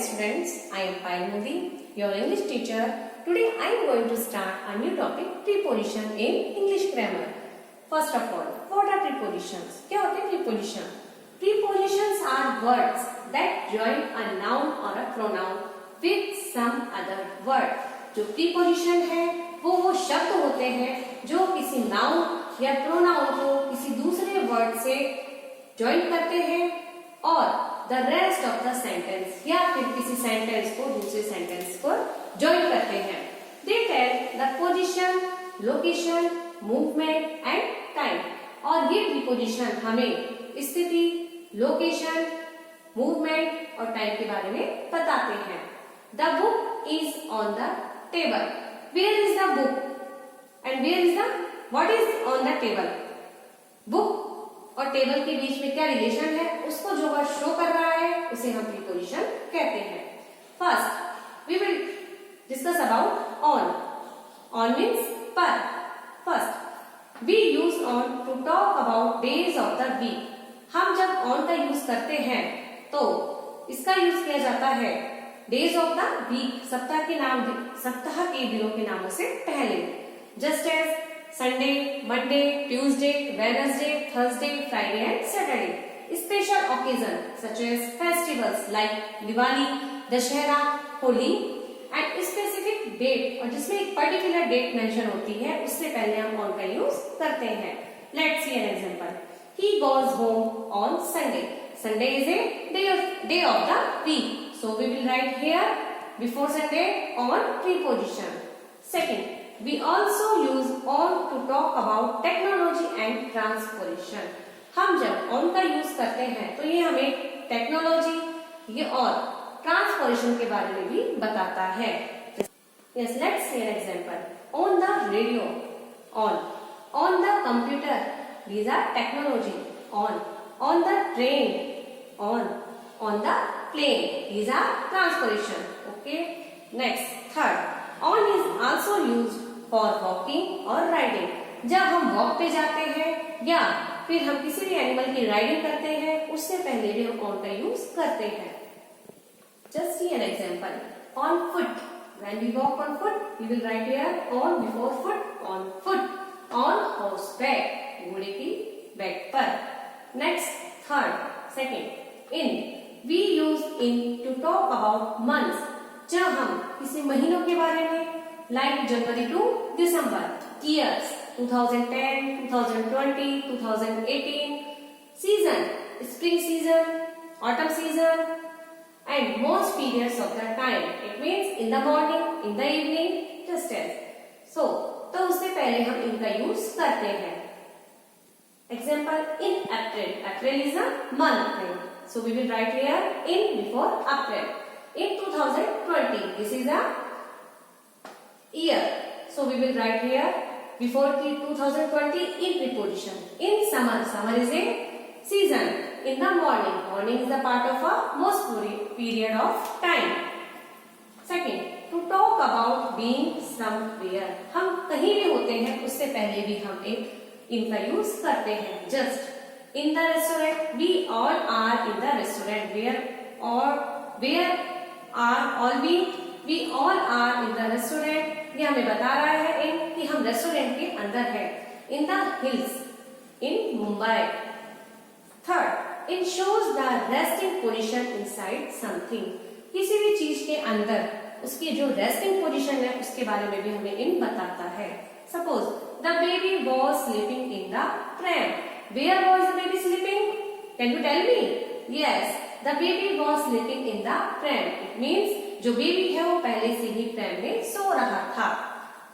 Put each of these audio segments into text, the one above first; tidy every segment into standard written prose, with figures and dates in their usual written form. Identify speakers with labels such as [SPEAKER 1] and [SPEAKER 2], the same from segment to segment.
[SPEAKER 1] students, I am Payal, your English teacher. Today I am going to start a new topic, preposition in English grammar. First of all, what are prepositions? क्या होते हैं preposition? Prepositions are words that join a noun or a pronoun with some other word. जो preposition है वो शब्द होते हैं जो किसी noun या pronoun को किसी दूसरे word से join करते हैं और the rest of the sentence या फिर किसी sentence को दूसरे sentence पर join करते हैं. They tell the position, location, movement and time. और ये preposition हमें स्थिति, location, movement और time के बारे में बताते हैं. The book is on the table. Where is the book? And where is the what is on the table? Book और टेबल के बीच में क्या रिलेशन है उसको जो वर्ड शो कर रहा है उसे हम प्रीपोजिशन कहते हैं. First we will discuss about on. On means पर. First we use on to talk about days of the week. हम जब ऑन का यूज करते हैं तो इसका यूज किया जाता है डेज ऑफ द वीक, सप्ताह के दिनों के नामों से पहले. Just as Sunday, Monday, Tuesday, Wednesday, Thursday, Friday and Saturday. Special occasion such as festivals like Diwali, Dashera, Holi and specific date और जिसमें एक particular date mention होती है उससे पहले हम on का use करते हैं. Let's see an example. He goes home on Sunday. Sunday is a day of the week. So we will write here before Sunday on preposition. Second, we also use on to talk about technology and transportation. हम जब on का use करते हैं तो ये हमें technology ये और ट्रांसपोर्टेशन के बारे में भी बताता है. Yes, let's see an example. On the radio, on the computer, these are technology. On the train, on the plane, these are transportation. Okay. Next, third, on is also used for walking और riding. जब हम walk पे जाते हैं या फिर हम किसी भी एनिमल की राइडिंग करते हैं उससे पहले भी हम ऑन का यूज करते हैं. Just see an example. On foot. When we walk on foot, we will write here on before foot, on foot. On horseback. घोड़े की बैक पर. Next, third, second. In. We use in to talk about months. जब हम किसी महीनों के बारे में like January to December, years 2010, 2020, 2018, season, spring season, autumn season, and most periods of the time. It means in the morning, in the evening, just as. So, तो उससे पहले हम इनका यूज करते हैं. Example in April. April is a month name. So we will write here in before April. In 2020, this is a year. So we will write here before 2020 in preposition. In summer, summer is a season. In the morning, morning is a part of a most period of time. Second, to talk about being somewhere. हम कहीं भी होते हैं उससे पहले भी हम एक in का यूज करते हैं. Just in the restaurant, we all are in the restaurant. Where are all we all are in the restaurant. ये हमें बता रहा है कि हम रेस्टोरेंट के अंदर है. In the hills, in Mumbai. Third, it shows the resting position inside something. किसी भी चीज के अंदर उसकी जो रेस्टिंग पोजीशन है उसके बारे में भी हमें इन बताता है. Suppose the baby was sleeping in the pram. Where was the baby sleeping? Can you tell me? Yes, the baby was sleeping in the pram. It means जो बेबी है वो पहले से ही प्रैम में सो रहा था.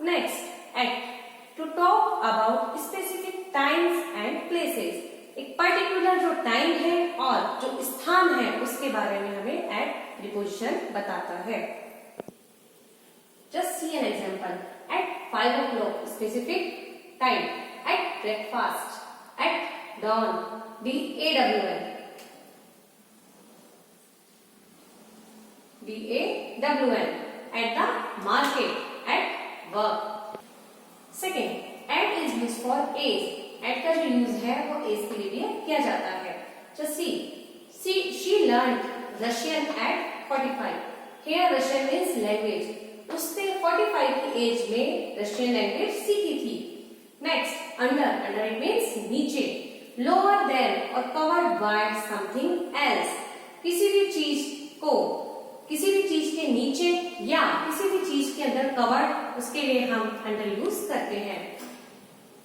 [SPEAKER 1] Next, at. To talk about specific times and places. एक पर्टिकुलर जो टाइम है और जो स्थान है उसके बारे में हमें एट प्रीपोजिशन बताता है. Just see an example. At 5 o'clock specific time. At breakfast. At dawn. DAWN. DAWN. At the market. At work. Second, at is used for age. At का जो यूज है वो एज के लिए भी किया जाता है. Just see, she learned Russian at 45. Here Russian means language. उसने 45 की एज में रशियन लैंग्वेज सीखी थी. Next under, under it means नीचे. लोअर देन और कवर्ड बाय समथिंग एल्स, किसी भी चीज को किसी भी चीज के नीचे या किसी भी चीज के अंदर कवर्ड, उसके लिए हम अंडर यूज करते हैं.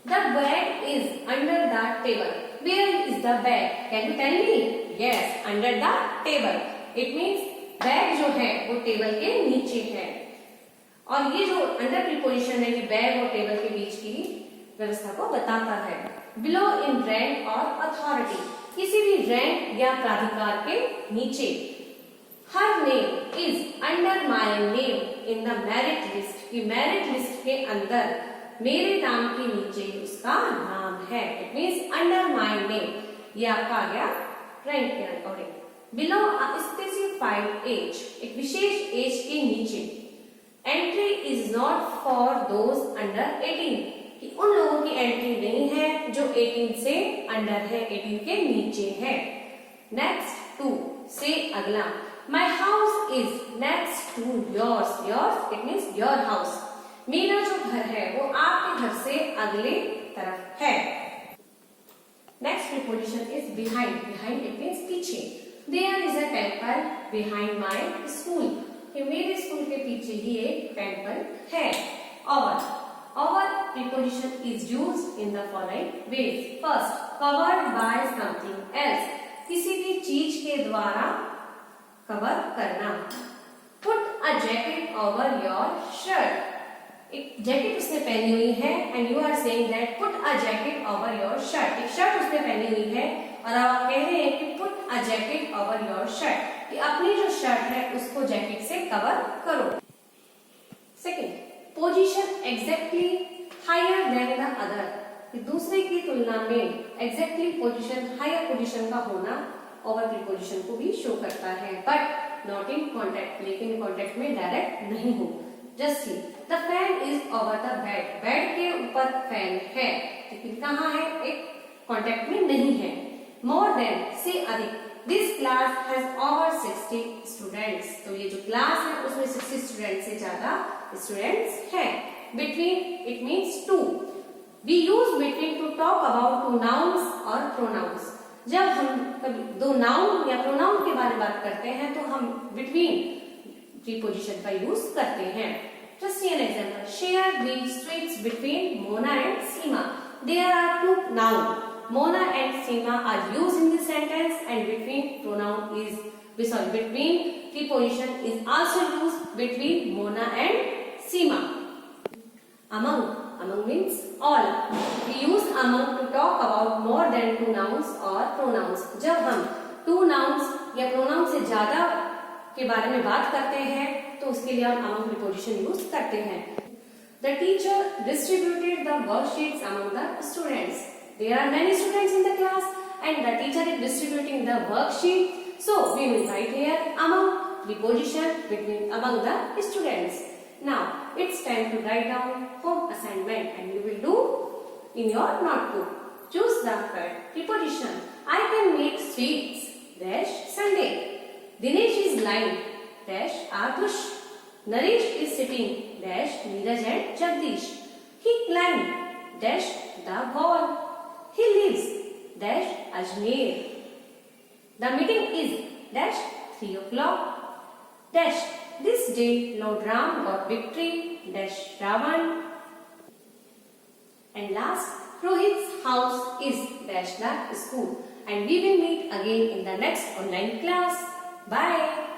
[SPEAKER 1] The bag is under the table. Where is the bag? Can you tell me? Yes, under the table. It means bag जो है वो टेबल के नीचे है. और ये जो अंडर प्रीपोजिशन है, ये बैग और टेबल के बीच की व्यवस्था को बताता है. बिलो इन रैंक और अथॉरिटी, किसी भी रैंक या प्राधिकार के नीचे. Her name is under my name in the merit list, की मैरिट लिस्ट के अंदर मेरे नाम के नीचे उसका नाम है. It means under my name. ये आपका आ गया रैंक के according. Below a specified age, एक विशेष एज के नीचे. Entry is not for those under 18, कि उन लोगों की एंट्री नहीं है जो 18 से अंडर है, 18 के नीचे है. नेक्स्ट टू से अगला. My house is next to yours. Yours it means your house. मेरा जो घर है वो आपके घर से अगले तरफ है. Next preposition is behind. Behind it means पीछे. There is a temple behind my school, कि मेरे स्कूल के पीछे ही एक टेम्पल है. Over, over preposition is used in the following ways. First, covered by something else, किसी भी चीज के द्वारा कवर करना. Put a jacket over your shirt, एक जैकेट उसने पहनी हुई है and you are saying that put a jacket over your shirt. एक शर्ट उसने पहनी हुई है और आप कह रहे हैं कि put a jacket over your shirt, कि अपनी जो शर्ट है उसको जैकेट से कवर करो. Second, position exactly higher than the other, कि दूसरे की तुलना में एग्जैक्टली पोजीशन हायर पोजीशन का होना ओवर प्रीपोजिशन को भी शो करता है. बट नॉट इन कॉन्टेक्ट, लेकिन कॉन्टेक्ट में डायरेक्ट नहीं हो. Just see, the fan is over the bed. Bed के ऊपर फैन है, लेकिन कहाँ है? एक कॉन्टेक्ट में नहीं है. मोर देन से अधिक. This class has over 60 students, तो ये जो क्लास है उसमें 60 स्टूडेंट से ज्यादा स्टूडेंट्स हैं. Between it means two. We use between to talk about two nouns और प्रोनाउंस. जब हम कभी दो नाउन या प्रोनाउन के बारे में बात करते हैं तो हम बिटवीन प्रीपोजिशन का यूज करते हैं. Just see an example. Share the streets between Mona and Seema. There are two nouns. Mona and Seema are used in this sentence, and between pronoun is between preposition is also used between Mona and Seema. Among, among means all. We use among to talk about more than two nouns or pronouns. जब हम two nouns या pronoun से ज्यादा के बारे में बात करते हैं तो उसके लिए हम among preposition यूज करते हैं. The teacher distributed the worksheets among the students. There are many students in the class and the teacher is distributing the worksheet. So we will write here among preposition between among the students. Now it's time to write down home assignment and you will do in your notebook. Choose the correct preposition. I can make sweets dash Sunday. Dinesh is lying dash Adush. Naresh is sitting dash Neeraj and Jagdish. He climbed dash the wall. He lives dash Ajmer. The meeting is dash 3 o'clock dash. This day Lord Ram got victory dash Ravan. And last, Rohit's house is dash the school. And we will meet again in the next online class. Bye.